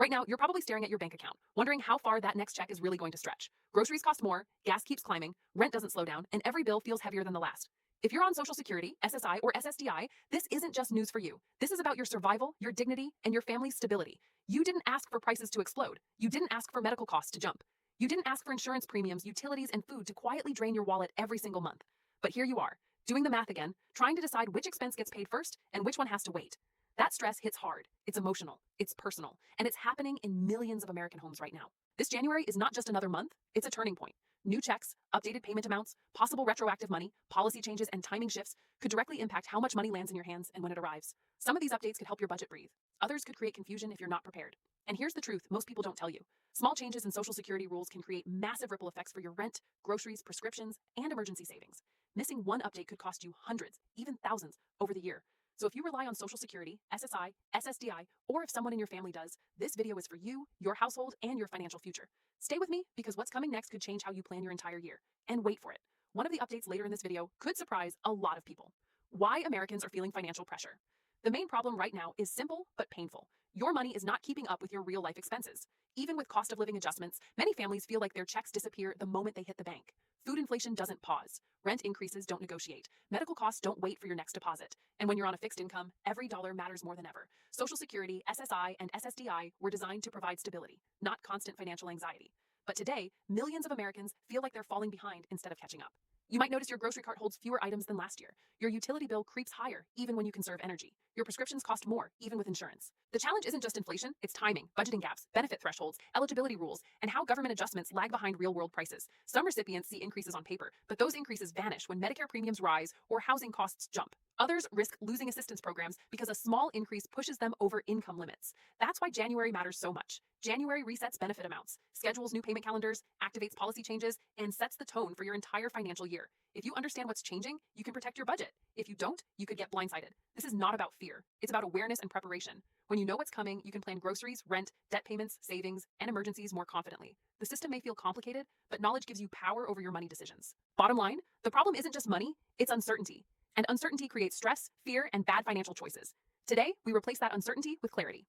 Right now, you're probably staring at your bank account, wondering how far that next check is really going to stretch. Groceries cost more, gas keeps climbing, rent doesn't slow down, and every bill feels heavier than the last. If you're on Social Security, SSI, or SSDI, this isn't just news for you. This is about your survival, your dignity, and your family's stability. You didn't ask for prices to explode. You didn't ask for medical costs to jump. You didn't ask for insurance premiums, utilities, and food to quietly drain your wallet every single month. But here you are, doing the math again, trying to decide which expense gets paid first and which one has to wait. That stress hits hard. It's emotional, it's personal, and it's happening in millions of American homes right now. This January is not just another month, it's a turning point. New checks, updated payment amounts, possible retroactive money, policy changes, and timing shifts could directly impact how much money lands in your hands and when it arrives. Some of these updates could help your budget breathe. Others could create confusion if you're not prepared. And here's the truth most people don't tell you. Small changes in Social Security rules can create massive ripple effects for your rent, groceries, prescriptions, and emergency savings. Missing one update could cost you hundreds, even thousands, over the year. So if you rely on Social Security, SSI, SSDI, or if someone in your family does, this video is for you, your household, and your financial future. Stay with me because what's coming next could change how you plan your entire year. And wait for it. One of the updates later in this video could surprise a lot of people. Why Americans are feeling financial pressure. The main problem right now is simple but painful. Your money is not keeping up with your real life expenses. Even with cost of living adjustments, many families feel like their checks disappear the moment they hit the bank. Food inflation doesn't pause. Rent increases don't negotiate. Medical costs don't wait for your next deposit. And when you're on a fixed income, every dollar matters more than ever. Social Security, SSI, and SSDI were designed to provide stability, not constant financial anxiety. But today, millions of Americans feel like they're falling behind instead of catching up. You might notice your grocery cart holds fewer items than last year. Your utility bill creeps higher, even when you conserve energy. Your prescriptions cost more, even with insurance. The challenge isn't just inflation, it's timing, budgeting gaps, benefit thresholds, eligibility rules, and how government adjustments lag behind real-world prices. Some recipients see increases on paper, but those increases vanish when Medicare premiums rise or housing costs jump. Others risk losing assistance programs because a small increase pushes them over income limits. That's why January matters so much. January resets benefit amounts, schedules new payment calendars, activates policy changes, and sets the tone for your entire financial year. If you understand what's changing, you can protect your budget. If you don't, you could get blindsided. This is not about fear. It's about awareness and preparation. When you know what's coming, you can plan groceries, rent, debt payments, savings, and emergencies more confidently. The system may feel complicated, but knowledge gives you power over your money decisions. Bottom line, the problem isn't just money, it's uncertainty. And uncertainty creates stress, fear, and bad financial choices. Today, we replace that uncertainty with clarity.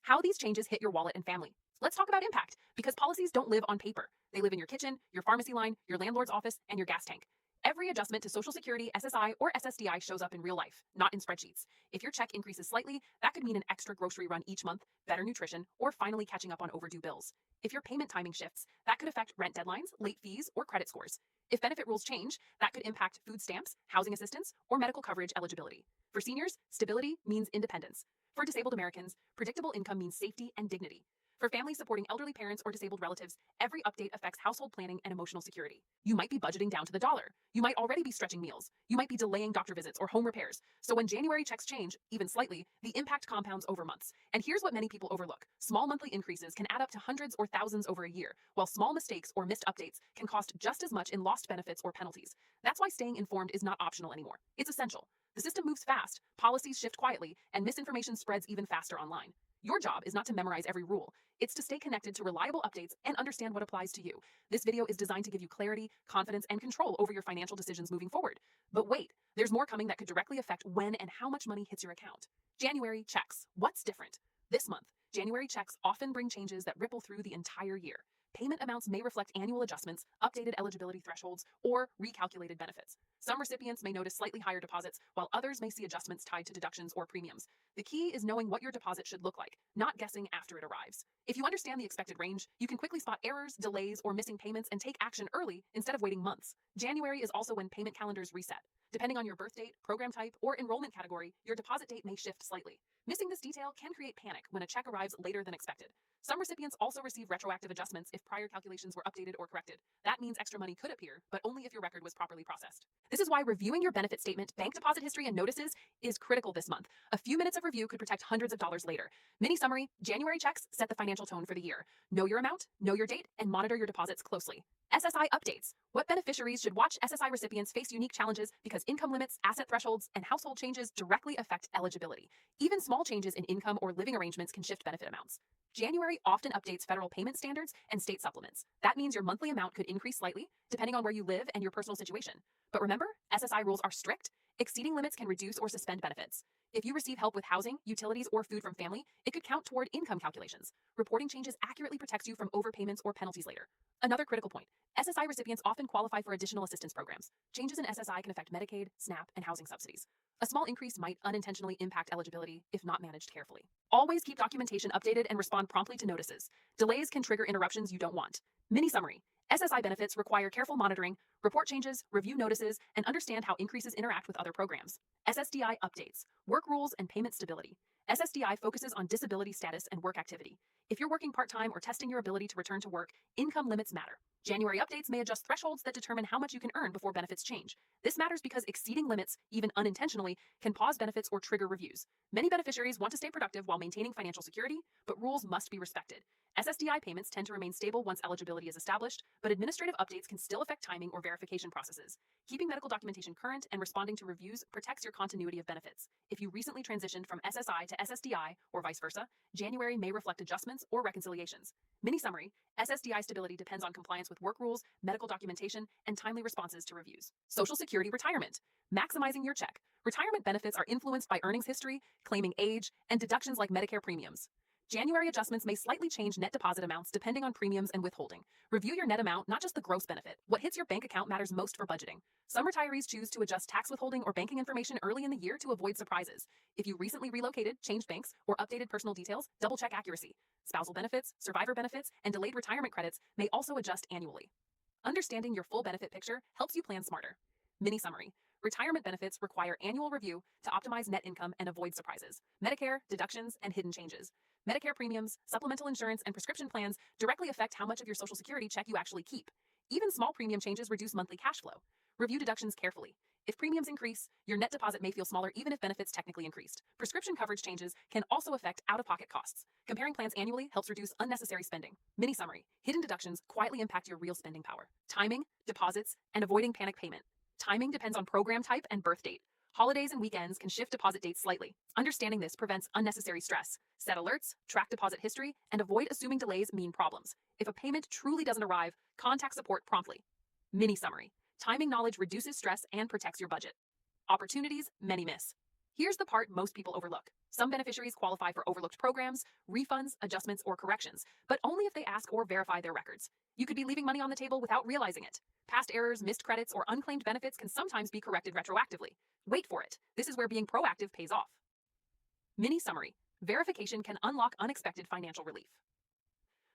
How these changes hit your wallet and family. Let's talk about impact, because policies don't live on paper. They live in your kitchen, your pharmacy line, your landlord's office, and your gas tank. Every adjustment to Social Security, SSI, or SSDI shows up in real life, not in spreadsheets. If your check increases slightly, that could mean an extra grocery run each month, better nutrition, or finally catching up on overdue bills. If your payment timing shifts, that could affect rent deadlines, late fees, or credit scores. If benefit rules change, that could impact food stamps, housing assistance, or medical coverage eligibility. For seniors, stability means independence. For disabled Americans, predictable income means safety and dignity. For families supporting elderly parents or disabled relatives, every update affects household planning and emotional security. You might be budgeting down to the dollar. You might already be stretching meals. You might be delaying doctor visits or home repairs. So when January checks change, even slightly, the impact compounds over months. And here's what many people overlook. Small monthly increases can add up to hundreds or thousands over a year, while small mistakes or missed updates can cost just as much in lost benefits or penalties. That's why staying informed is not optional anymore. It's essential. The system moves fast, policies shift quietly, and misinformation spreads even faster online. Your job is not to memorize every rule. It's to stay connected to reliable updates and understand what applies to you. This video is designed to give you clarity, confidence, and control over your financial decisions moving forward. But wait, there's more coming that could directly affect when and how much money hits your account. January checks. What's different? This month, January checks often bring changes that ripple through the entire year. Payment amounts may reflect annual adjustments, updated eligibility thresholds, or recalculated benefits. Some recipients may notice slightly higher deposits, while others may see adjustments tied to deductions or premiums. The key is knowing what your deposit should look like, not guessing after it arrives. If you understand the expected range, you can quickly spot errors, delays, or missing payments and take action early instead of waiting months. January is also when payment calendars reset. Depending on your birth date, program type, or enrollment category, your deposit date may shift slightly. Missing this detail can create panic when a check arrives later than expected. Some recipients also receive retroactive adjustments if prior calculations were updated or corrected. That means extra money could appear, but only if your record was properly processed. This is why reviewing your benefit statement, bank deposit history, and notices is critical this month. A few minutes of review could protect hundreds of dollars later. Mini summary: January checks set the financial tone for the year. Know your amount, know your date, and monitor your deposits closely. SSI updates. What beneficiaries should watch? SSI recipients face unique challenges because income limits, asset thresholds, and household changes directly affect eligibility. Even small changes in income or living arrangements can shift benefit amounts. January often updates federal payment standards and state supplements. That means your monthly amount could increase slightly, depending on where you live and your personal situation. But remember, SSI rules are strict, Exceeding limits can reduce or suspend benefits. If you receive help with housing, utilities, or food from family, it could count toward income calculations. Reporting changes accurately protects you from overpayments or penalties later. Another critical point: SSI recipients often qualify for additional assistance programs. Changes in SSI can affect Medicaid, SNAP, and housing subsidies. A small increase might unintentionally impact eligibility if not managed carefully. Always keep documentation updated and respond promptly to notices. Delays can trigger interruptions you don't want. Mini summary: SSI benefits require careful monitoring, report changes, review notices, and understand how increases interact with other programs. SSDI updates: work rules and payment stability. SSDI focuses on disability status and work activity. If you're working part-time or testing your ability to return to work, income limits matter. January updates may adjust thresholds that determine how much you can earn before benefits change. This matters because exceeding limits, even unintentionally, can pause benefits or trigger reviews. Many beneficiaries want to stay productive while maintaining financial security, but rules must be respected. SSDI payments tend to remain stable once eligibility is established, but administrative updates can still affect timing or verification processes. Keeping medical documentation current and responding to reviews protects your continuity of benefits. If you recently transitioned from SSI to SSDI, or vice versa, January may reflect adjustments or reconciliations. Mini summary: SSDI stability depends on compliance with work rules, medical documentation, and timely responses to reviews. Social Security retirement: maximizing your check. Retirement benefits are influenced by earnings history, claiming age, and deductions like Medicare premiums. January adjustments may slightly change net deposit amounts depending on premiums and withholding. Review your net amount, not just the gross benefit. What hits your bank account matters most for budgeting. Some retirees choose to adjust tax withholding or banking information early in the year to avoid surprises. If you recently relocated, changed banks, or updated personal details, double-check accuracy. Spousal benefits, survivor benefits, and delayed retirement credits may also adjust annually. Understanding your full benefit picture helps you plan smarter. Mini summary: retirement benefits require annual review to optimize net income and avoid surprises. Medicare, deductions, and hidden changes. Medicare premiums, supplemental insurance, and prescription plans directly affect how much of your Social Security check you actually keep. Even small premium changes reduce monthly cash flow. Review deductions carefully. If premiums increase, your net deposit may feel smaller even if benefits technically increased. Prescription coverage changes can also affect out-of-pocket costs. Comparing plans annually helps reduce unnecessary spending. Mini summary: hidden deductions quietly impact your real spending power. Timing, deposits, and avoiding panic payment. Timing depends on program type and birth date. Holidays and weekends can shift deposit dates slightly. Understanding this prevents unnecessary stress. Set alerts, track deposit history, and avoid assuming delays mean problems. If a payment truly doesn't arrive, contact support promptly. Mini summary: timing knowledge reduces stress and protects your budget. Opportunities many miss. Here's the part most people overlook. Some beneficiaries qualify for overlooked programs, refunds, adjustments, or corrections, but only if they ask or verify their records. You could be leaving money on the table without realizing it. Past errors, missed credits, or unclaimed benefits can sometimes be corrected retroactively. Wait for it. This is where being proactive pays off. Mini summary: verification can unlock unexpected financial relief.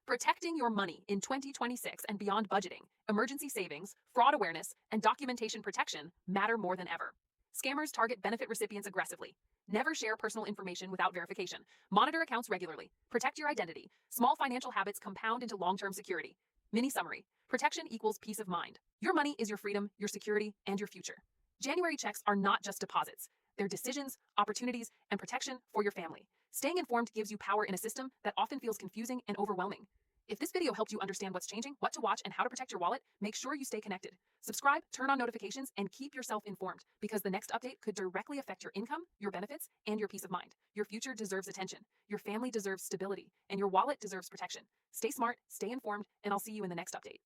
Protecting your money in 2026 and beyond. Budgeting, emergency savings, fraud awareness, and documentation protection matter more than ever. Scammers target benefit recipients aggressively. Never share personal information without verification. Monitor accounts regularly. Protect your identity. Small financial habits compound into long-term security. Mini summary: protection equals peace of mind. Your money is your freedom, your security, and your future. January checks are not just deposits. They're decisions, opportunities, and protection for your family. Staying informed gives you power in a system that often feels confusing and overwhelming. If this video helped you understand what's changing, what to watch, and how to protect your wallet, make sure you stay connected. Subscribe, turn on notifications, and keep yourself informed, because the next update could directly affect your income, your benefits, and your peace of mind. Your future deserves attention. Your family deserves stability, and your wallet deserves protection. Stay smart, stay informed, and I'll see you in the next update.